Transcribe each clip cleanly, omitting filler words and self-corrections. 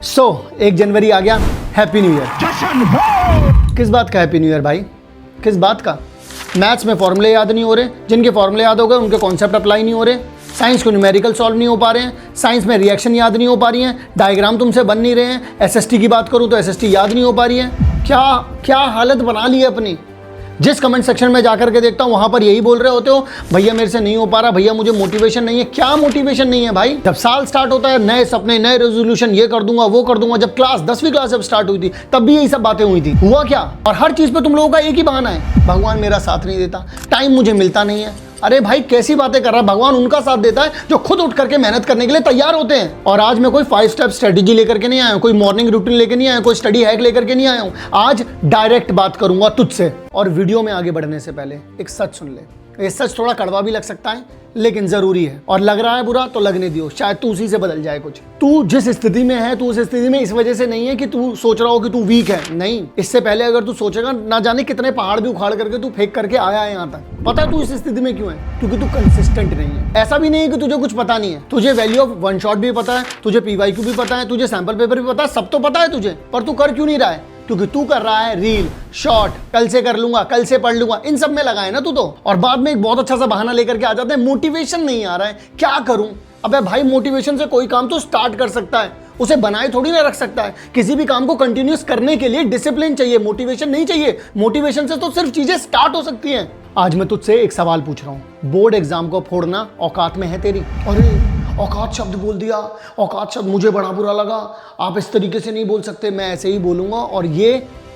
1 जनवरी आ गया, happy new year. किस बात का हैप्पी न्यू ईयर भाई, किस बात का? मैथ्स में फॉर्मूले याद नहीं हो रहे, जिनके फॉर्मूले याद हो गए उनके कॉन्सेप्ट अप्लाई नहीं हो रहे, साइंस को न्यूमेरिकल सॉल्व नहीं हो पा रहे हैं, साइंस में रिएक्शन याद नहीं हो पा रही हैं, डायग्राम तुमसे बन नहीं रहे हैं, एसएसटी की बात करूं तो एसएसटी याद नहीं हो पा रही है। क्या क्या हालत बना ली है अपनी। जिस कमेंट सेक्शन में जाकर के देखता हूं वहां पर यही बोल रहे होते हो, भैया मेरे से नहीं हो पा रहा, भैया मुझे मोटिवेशन नहीं है। क्या मोटिवेशन नहीं है भाई? जब साल स्टार्ट होता है नए सपने नए रेजोल्यूशन, ये कर दूंगा वो कर दूंगा। जब क्लास 10वीं क्लास जब स्टार्ट हुई थी तब भी यही सब बातें हुई थी। हुआ क्या? और हर चीज पे तुम लोगों का एक ही बहाना है, भगवान मेरा साथ नहीं देता, टाइम मुझे मिलता नहीं है। अरे भाई कैसी बातें कर रहा है? भगवान उनका साथ देता है जो खुद उठ करके मेहनत करने के लिए तैयार होते हैं। और आज मैं कोई 5 स्टेप स्ट्रेटेजी लेकर के नहीं आया हूं, कोई मॉर्निंग रूटीन लेकर नहीं आया हूं, कोई स्टडी हैक लेकर के नहीं आया हूं। आज डायरेक्ट बात करूंगा तुझसे। और वीडियो में आगे बढ़ने से पहले एक सच सुन ले। ये सच थोड़ा कड़वा भी लग सकता है लेकिन जरूरी है, और लग रहा है बुरा तो लगने दियो, शायद तू उसी से बदल जाए कुछ। तू जिस स्थिति में है, तू उस स्थिति में इस वजह से नहीं है कि तू सोच रहा हो कि तू वीक है, नहीं। इससे पहले अगर तू सोचेगा, ना जाने कितने पहाड़ भी उखाड़ करके तू फेंक करके आया है यहाँ तक। पता है तू इस स्थिति में क्यों है? क्योंकि तू कंसिस्टेंट नहीं है। ऐसा भी नहीं है कि तुझे कुछ पता नहीं है, तुझे वैल्यू ऑफ वन शॉट भी पता है, तुझे पीवाईक्यू भी पता है, तुझे सैंपल पेपर भी पता है, सब तो पता है तुझे, पर तू कर क्यों नहीं रहा है? क्योंकि तू कर रहा है रील शॉर्ट, कल से कर लूंगा, कल से पढ़ लूंगा, इन सब में लगा है ना तू तो। और बाद में एक बहुत अच्छा सा बहाना लेकर के आ जाते हैं, मोटिवेशन नहीं आ रहा है, क्या करूं? अबे भाई मोटिवेशन से कोई काम तो स्टार्ट कर सकता है, उसे बनाए थोड़ी ना रख सकता है। किसी भी काम को कंटिन्यूस करने के लिए डिसिप्लिन चाहिए, मोटिवेशन नहीं चाहिए। मोटिवेशन से तो सिर्फ चीजें स्टार्ट हो सकती हैं। आज मैं तुझसे एक सवाल पूछ रहा हूं, बोर्ड एग्जाम को फोड़ना औकात में है तेरी? अरे औकात शब्द बोल दिया, औकात शब्द मुझे बड़ा बुरा लगा। आप इस तरीके से नहीं बोल सकते, मैं ऐसे ही बोलूंगा, और ये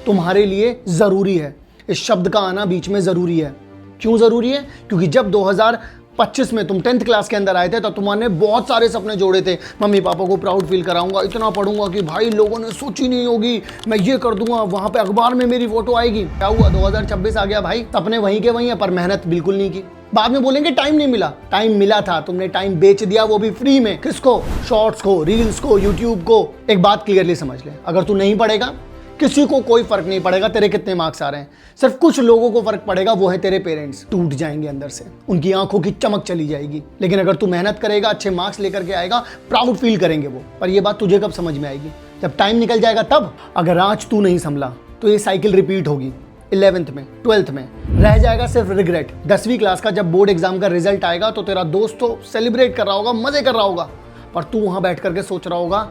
तुम्हारे लिए जरूरी है। इस शब्द का आना बीच में जरूरी है। क्यों जरूरी है? क्योंकि जब 2025 में तुम 10th क्लास के अंदर आए थे तो तुम्हारे बहुत सारे सपने जोड़े थे। मम्मी पापा को प्राउड फील कराऊंगा, इतना पढ़ूंगा कि भाई लोगों ने सोची नहीं होगी, मैं ये कर दूंगा, वहां पे अखबार में मेरी फोटो आएगी। क्या हुआ? 2026 आ गया भाई, सपने वहीं के वहीं है, पर मेहनत बिल्कुल नहीं की। बाद में बोलेंगे टाइम नहीं मिला, टाइम मिला था, तुमने टाइम बेच दिया, वो भी फ्री में। किसको? शॉर्ट्स को, रील्स को, यूट्यूब को। एक बात क्लियरली समझ ले, अगर तू नहीं पढ़ेगा किसी को कोई फर्क नहीं पड़ेगा तेरे कितने मार्क्स आ रहे हैं, सिर्फ कुछ लोगों को फर्क पड़ेगा, वो है तेरे पेरेंट्स। टूट जाएंगे अंदर से, उनकी आंखों की चमक चली जाएगी। लेकिन अगर तू मेहनत करेगा, अच्छे मार्क्स लेकर के आएगा, प्राउड फील करेंगे वो। पर ये बात तुझे कब समझ में आएगी? जब टाइम निकल जाएगा तब। अगर आज तू नहीं संभला तो ये साइकिल रिपीट होगी। 11th में, 12th में रह जाएगा सिर्फ रिग्रेट। 10वीं क्लास का जब बोर्ड एग्जाम का रिजल्ट आएगा तो तेरा दोस्त तो सेलिब्रेट कर रहा होगा, मजे कर रहा होगा, पर तू वहां बैठ करके सोच रहा होगा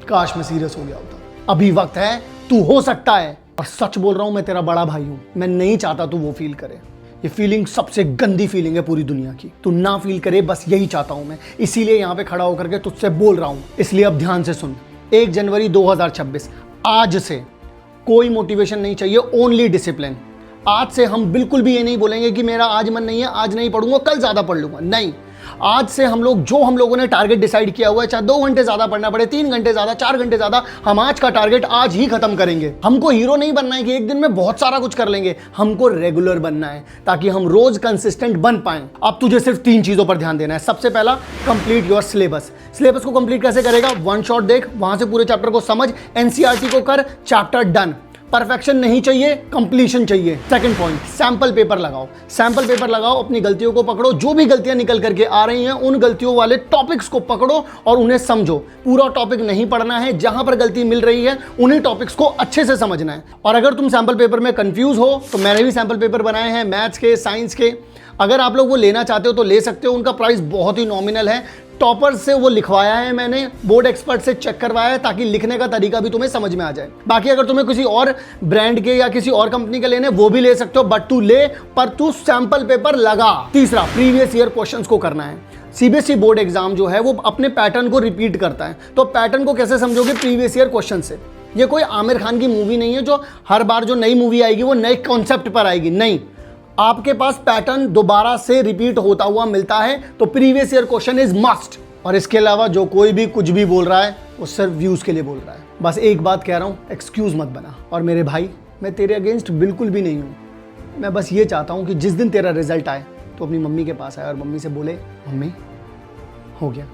काश मैं सीरियस हो गया होता। अभी वक्त है, तू हो सकता है। और सच बोल रहा हूं, मैं तेरा बड़ा भाई हूं, मैं नहीं चाहता तू वो फील करे। ये फीलिंग सबसे गंदी फीलिंग है पूरी दुनिया की, तू ना फील करे, बस यही चाहता हूं मैं। इसीलिए यहां पे खड़ा होकर के तुझसे बोल रहा हूं। इसलिए अब ध्यान से सुन, 1 जनवरी 2026 आज से कोई मोटिवेशन नहीं चाहिए, ओनली डिसिप्लिन। आज से हम बिल्कुल भी ये नहीं बोलेंगे कि मेरा आज मन नहीं है, आज नहीं पढ़ूंगा, कल ज्यादा पढ़ लूंगा। नहीं, आज से हम लोगों ने टारगेट डिसाइड किया हुआ है, चाहे 2 घंटे ज्यादा पढ़ना पड़े, 3 घंटे ज्यादा, 4 घंटे ज्यादा, हम आज का टारगेट आज ही खत्म करेंगे। हमको हीरो नहीं बनना है कि एक दिन में बहुत सारा कुछ कर लेंगे, हमको रेगुलर बनना है ताकि हम रोज कंसिस्टेंट बन पाएं। अब तुझे सिर्फ 3 चीजों पर ध्यान देना है। सबसे पहला, कंप्लीट योर सिलेबस। सिलेबस को कंप्लीट कैसे करेगा? वन शॉट देख, वहां से पूरे चैप्टर को समझ, एनसीईआरटी को कर, चैप्टर डन। परफेक्शन नहीं चाहिए, कंप्लीशन चाहिए। सेकंड पॉइंट, सैंपल पेपर लगाओ। सैंपल पेपर लगाओ, अपनी गलतियों को पकड़ो, जो भी गलतियां निकल करके आ रही हैं उन गलतियों वाले टॉपिक्स को पकड़ो और उन्हें समझो। पूरा टॉपिक नहीं पढ़ना है, जहां पर गलती मिल रही है उन्हीं टॉपिक्स को अच्छे से समझना है। और अगर तुम सैंपल पेपर में कंफ्यूज हो तो मैंने भी सैंपल पेपर बनाए हैं, मैथ्स के, साइंस के। अगर आप लोग वो लेना चाहते हो तो ले सकते हो, उनका प्राइस बहुत ही नॉमिनल है। टॉपर से वो लिखवाया है मैंने, बोर्ड एक्सपर्ट से चेक करवाया है, ताकि लिखने का तरीका भी तुम्हें समझ में आ जाए। बाकी अगर तुम्हें किसी और ब्रांड के या किसी और कंपनी के लेने, वो भी ले सकते हो, बट तू ले, पर तू सैंपल पेपर लगा। तीसरा, प्रीवियस ईयर क्वेश्चंस को करना है। सीबीएसई बोर्ड एग्जाम जो है वो अपने पैटर्न को रिपीट करता है, तो पैटर्न को कैसे समझोगे? प्रीवियस ईयर क्वेश्चन से। ये कोई आमिर खान की मूवी नहीं है जो हर बार जो नई मूवी आएगी वो नए कॉन्सेप्ट पर आएगी, नहीं। आपके पास पैटर्न दोबारा से रिपीट होता हुआ मिलता है, तो previous year question is must. और इसके अलावा जो कोई भी कुछ भी बोल रहा है वो सिर्फ व्यूज के लिए बोल रहा है। बस एक बात कह रहा हूं, एक्सक्यूज मत बना। और मेरे भाई, मैं तेरे अगेंस्ट बिल्कुल भी नहीं हूं। मैं बस ये चाहता हूं कि जिस दिन तेरा रिजल्ट आए तो अपनी मम्मी के पास आए और मम्मी से बोले, मम्मी हो गया।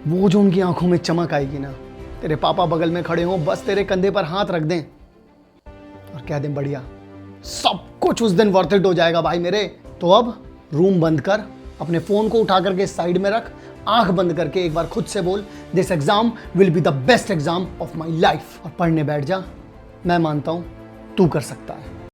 वो जो उनकी आंखों में चमक आएगी ना, तेरे पापा बगल में खड़े हों, बस तेरे कंधे पर हाथ रख दें और कह दें बढ़िया, सब कुछ उस दिन वर्थ इट हो जाएगा भाई मेरे। तो अब रूम बंद कर, अपने फोन को उठा करके साइड में रख, आंख बंद करके एक बार खुद से बोल, this exam will be the best exam of my life, और पढ़ने बैठ जा। मैं मानता हूं तू कर सकता है।